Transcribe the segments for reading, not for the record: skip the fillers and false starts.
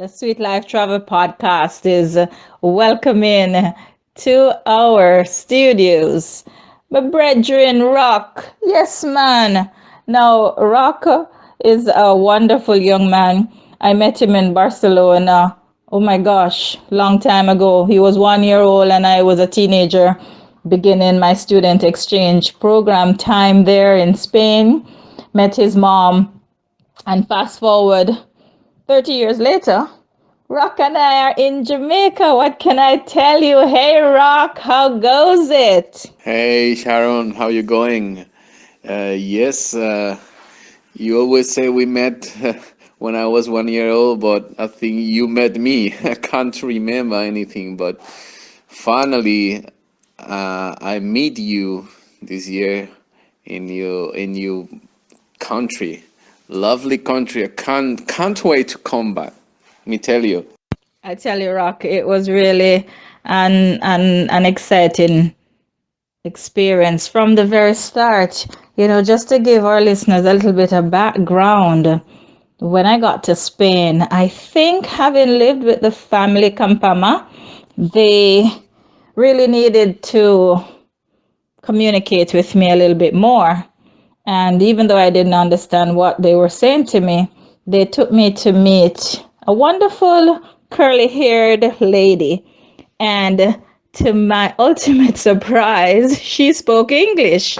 The Sweet Life Travel Podcast is welcoming to our studios. My brethren, Rock. Yes, man. Now, Rock is a wonderful young man. I met him in Barcelona. Oh my gosh, long time ago. He was 1 year old and I was a teenager beginning my student exchange program time there in Spain. Met his mom, and fast forward 30 years later, Rock and I are in Jamaica. What can I tell you? Hey, Rock, how goes it? Hey Sharon, how you going? Yes, you always say we met when I was 1 year old, but I think you met me. I can't remember anything, but finally, I meet you this year in your country, lovely country. I can't wait to come back. Let me tell you. I tell you, Rock, it was really an exciting experience from the very start. Just to give our listeners a little bit of background, when I got to Spain, I think having lived with the family Campama, they really needed to communicate with me a little bit more. And even though I didn't understand what they were saying to me, they took me to meet a wonderful curly haired lady. And to my ultimate surprise, she spoke English.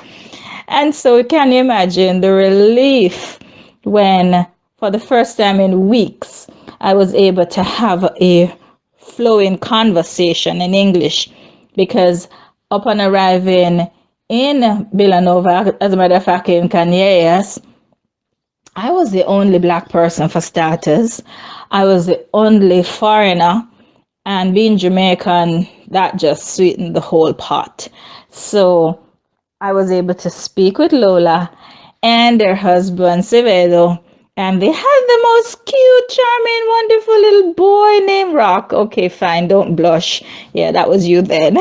And so, can you imagine the relief when, for the first time in weeks, I was able to have a flowing conversation in English? Because upon arriving in Villanova, as a matter of fact, in Cañellas, I was the only black person for starters. I was the only foreigner, and being Jamaican, that just sweetened the whole pot. So I was able to speak with Lola and their husband, Sevedo, and they had the most cute, charming, wonderful little boy named Rock. Okay, fine, don't blush. Yeah, that was you then.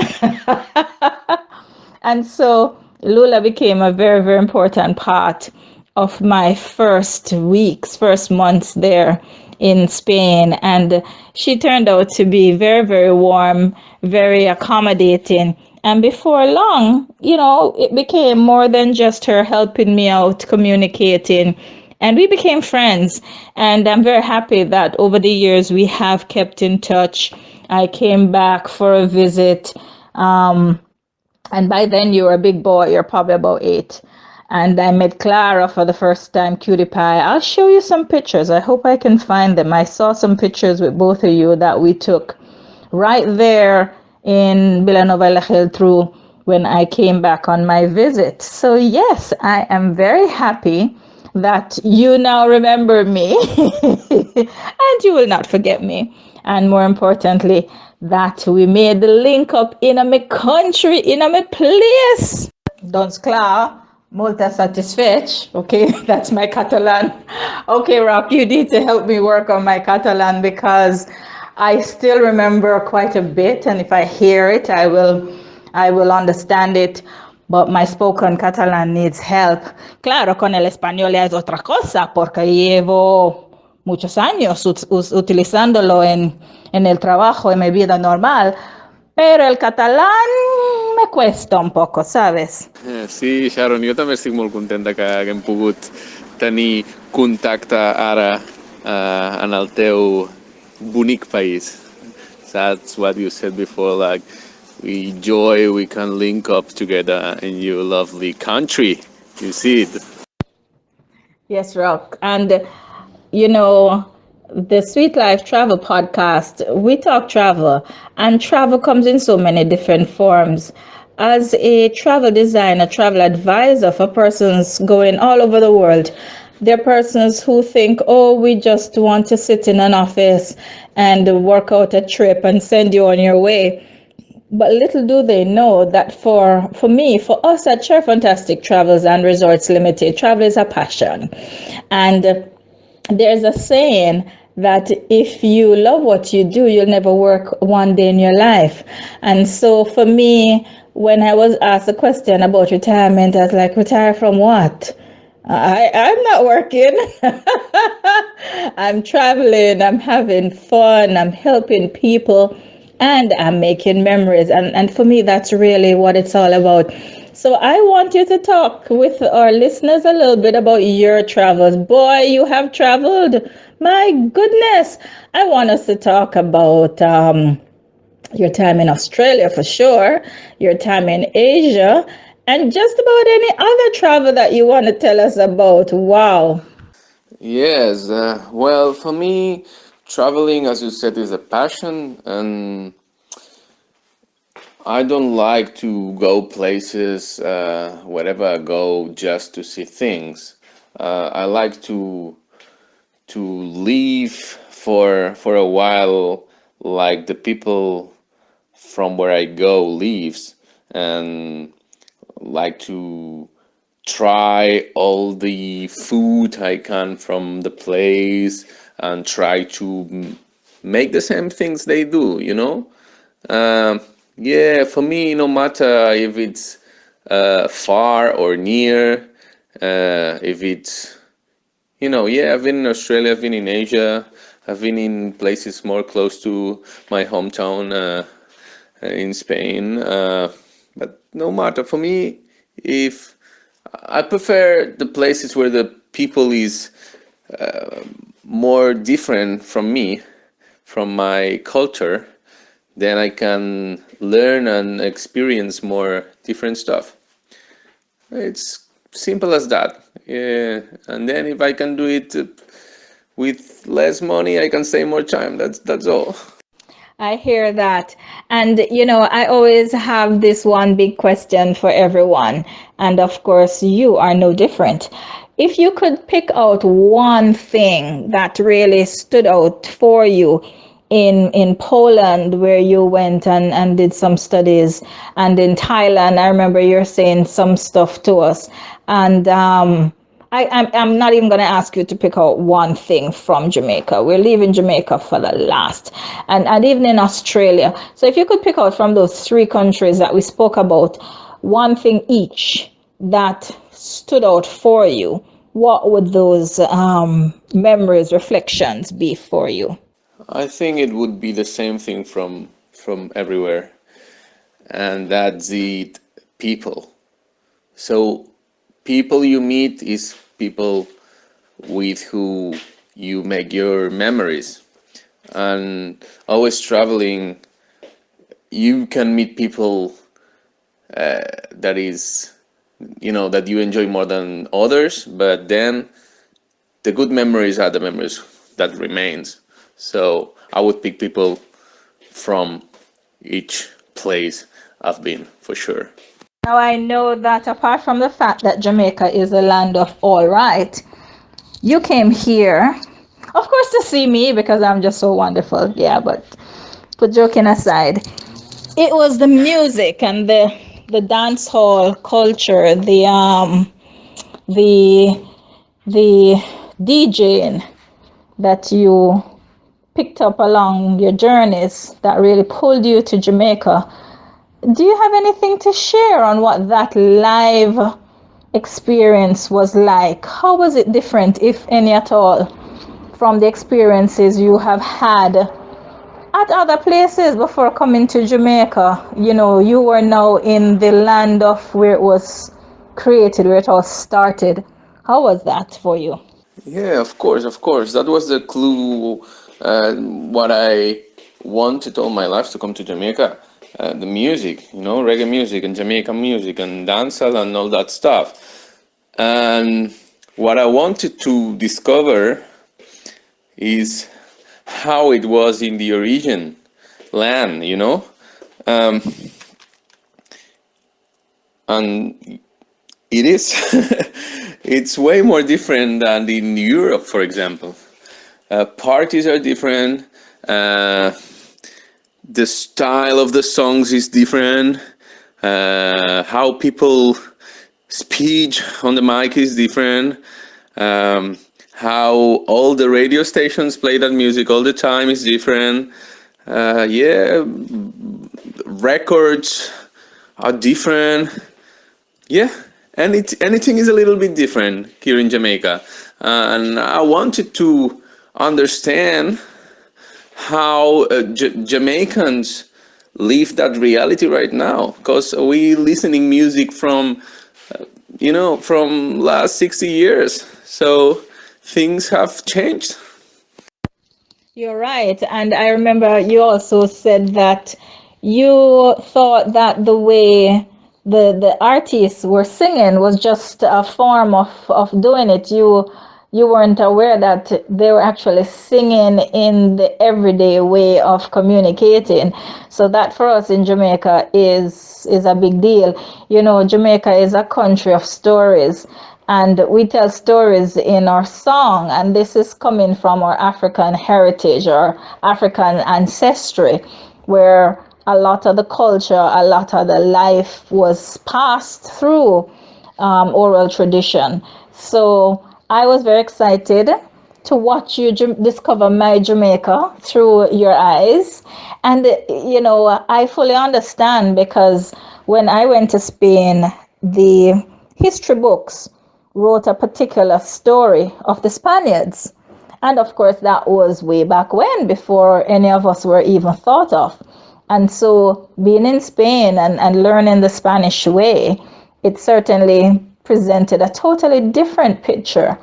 And so Lula became a very, very important part of my first months there in Spain. And she turned out to be very, very warm, very accommodating. And before long, it became more than just her helping me out, communicating. And we became friends. And I'm very happy that over the years we have kept in touch. I came back for a visit. And by then you were a big boy, you're probably about 8. And I met Clara for the first time, Cutie Pie. I'll show you some pictures. I hope I can find them. I saw some pictures with both of you that we took right there in Villanova La Geltrú when I came back on my visit. So yes, I am very happy that you now remember me and you will not forget me. And more importantly, that we made the link up in a me country, in a me place. Doncs clar, molta satisfetch. Okay, that's my Catalan. Okay, Rock, you need to help me work on my Catalan because I still remember quite a bit, and if I hear it, I will understand it. But my spoken Catalan needs help. Claro, con el español es otra cosa, porque llevo muchos años utilizándolo en el trabajo, en mi vida normal. Pero el catalán me cuesta un poco, ¿sabes? Sí, Sharon, jo també estic molt contenta que haguem pogut tenir contacte ara en el teu bonic país. That's what you said before, like, we can link up together in your lovely country. You see it. Yes, Rock. And, you know, the Sweet Life Travel Podcast, we talk travel, and travel comes in so many different forms. As a travel designer, travel advisor for persons going all over the world, there are persons who think, oh, we just want to sit in an office and work out a trip and send you on your way. But little do they know that for me, for us at Share Fantastic Travels and Resorts Limited, travel is a passion. And there's a saying that if you love what you do, you'll never work one day in your life. And so for me, when I was asked a question about retirement, I was like, retire from what? I'm not working. I'm traveling, I'm having fun, I'm helping people, and I'm making memories. And for me, that's really what it's all about. So I want you to talk with our listeners a little bit about your travels. Boy, you have traveled. My goodness. I want us to talk about your time in Australia for sure, your time in Asia, and just about any other travel that you want to tell us about. Wow. Yes, well, for me, traveling, as you said, is a passion, and I don't like to go places wherever I go just to see things. I like to leave for a while, like the people from where I go leaves, and like to try all the food I can from the place and try to make the same things they do, you know? Um, yeah, for me, no matter if it's far or near, if it's, yeah, I've been in Australia, I've been in Asia, I've been in places more close to my hometown in Spain. But no matter, for me, if I prefer the places where the people is more different from me, from my culture, then I can learn and experience more different stuff. It's simple as that. Yeah. And then if I can do it with less money, I can save more time. That's all. I hear that. And, I always have this one big question for everyone. And of course, you are no different. If you could pick out one thing that really stood out for you in Poland, where you went and did some studies, and in Thailand, I remember you're saying some stuff to us. And I'm not even going to ask you to pick out one thing from Jamaica. We're leaving Jamaica for the last. And even in Australia. So if you could pick out from those three countries that we spoke about, one thing each that stood out for you, what would those memories, reflections be for you? I think it would be the same thing from everywhere, and that's it. People. So people you meet is people with who you make your memories, and always traveling, you can meet people that is that you enjoy more than others, but then the good memories are the memories that remains. So I would pick people from each place I've been for sure. Now I know that apart from the fact that Jamaica is a land of all right, you came here, of course, to see me because I'm just so wonderful. Yeah, but put joking aside, it was the music and the dance hall culture, the the DJing that you picked up along your journeys that really pulled you to Jamaica. Do you have anything to share on what that live experience was like? How was it different, if any at all, from the experiences you have had at other places before coming to Jamaica? You were now in the land of where it was created, where it all started. How was that for you? Yeah, of course, of course. That was the clue. What I wanted all my life to come to Jamaica. The music, reggae music and Jamaican music and dancehall and all that stuff. And what I wanted to discover is how it was in the origin land. Um, and it is, it's way more different than in Europe, for example. Parties are different. Uh, the style of the songs is different. How people speech on the mic is different. Um, how all the radio stations play that music all the time is different. Yeah, records are different. Yeah, and anything is a little bit different here in Jamaica. And I wanted to understand how Jamaicans live that reality right now, because we listening music from from last 60 years, so things have changed. You're right. And I remember you also said that you thought that the way the artists were singing was just a form of doing it. You weren't aware that they were actually singing in the everyday way of communicating. So that for us in Jamaica is a big deal. You know, Jamaica is a country of stories, and we tell stories in our song, and this is coming from our African heritage or African ancestry, where a lot of the culture, a lot of the life was passed through oral tradition. So I was very excited to watch you discover my Jamaica through your eyes. And, you know, I fully understand because when I went to Spain, the history books wrote a particular story of the Spaniards. And of course, that was way back when, before any of us were even thought of. And so, being in Spain and learning the Spanish way, it certainly presented a totally different picture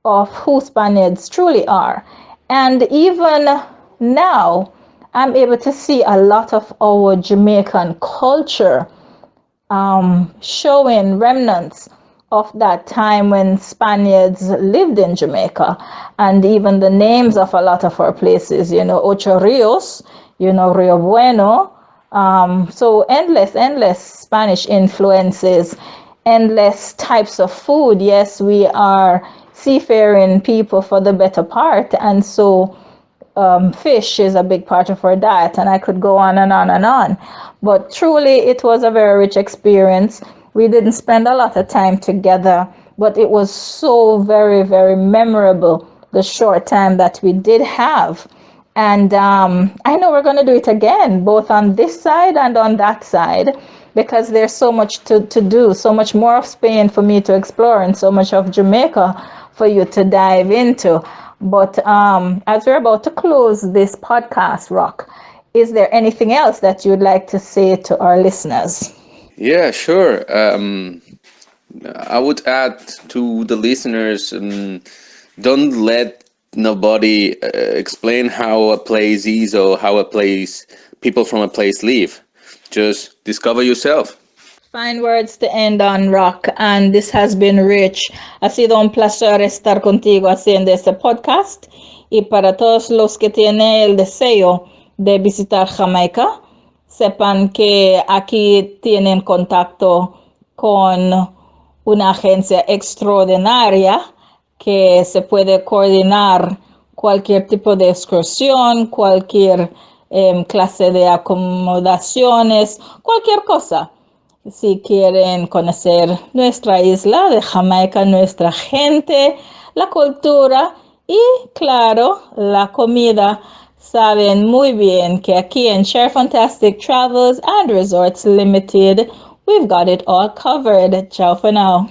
of who Spaniards truly are. And even now, I'm able to see a lot of our Jamaican culture showing remnants of that time when Spaniards lived in Jamaica, and even the names of a lot of our places, you know, Ocho Rios, you know, Rio Bueno. So endless Spanish influences, endless types of food. Yes, we are seafaring people for the better part, and so fish is a big part of our diet, and I could go on and on and on. But truly, it was a very rich experience. We didn't spend a lot of time together, but it was so very memorable the short time that we did have. And I know we're going to do it again, both on this side and on that side, because there's so much to do, so much more of Spain for me to explore, and so much of Jamaica for you to dive into. But as we're about to close this podcast, Rock, is there anything else that you'd like to say to our listeners? Yeah, sure. I would add to the listeners, don't let nobody explain how a place is or how a place, people from a place live. Just discover yourself. Fine words to end on, Rock. And this has been Rich. Ha sido un placer estar contigo haciendo este podcast. Y para todos los que tienen el deseo de visitar Jamaica, sepan que aquí tienen contacto con una agencia extraordinaria que se puede coordinar cualquier tipo de excursión, cualquier clase de acomodaciones, cualquier cosa. Si quieren conocer nuestra isla de Jamaica, nuestra gente, la cultura y, claro, la comida, saben muy bien que aquí en Share Fantastic Travels and Resorts Limited, we've got it all covered. Ciao for now.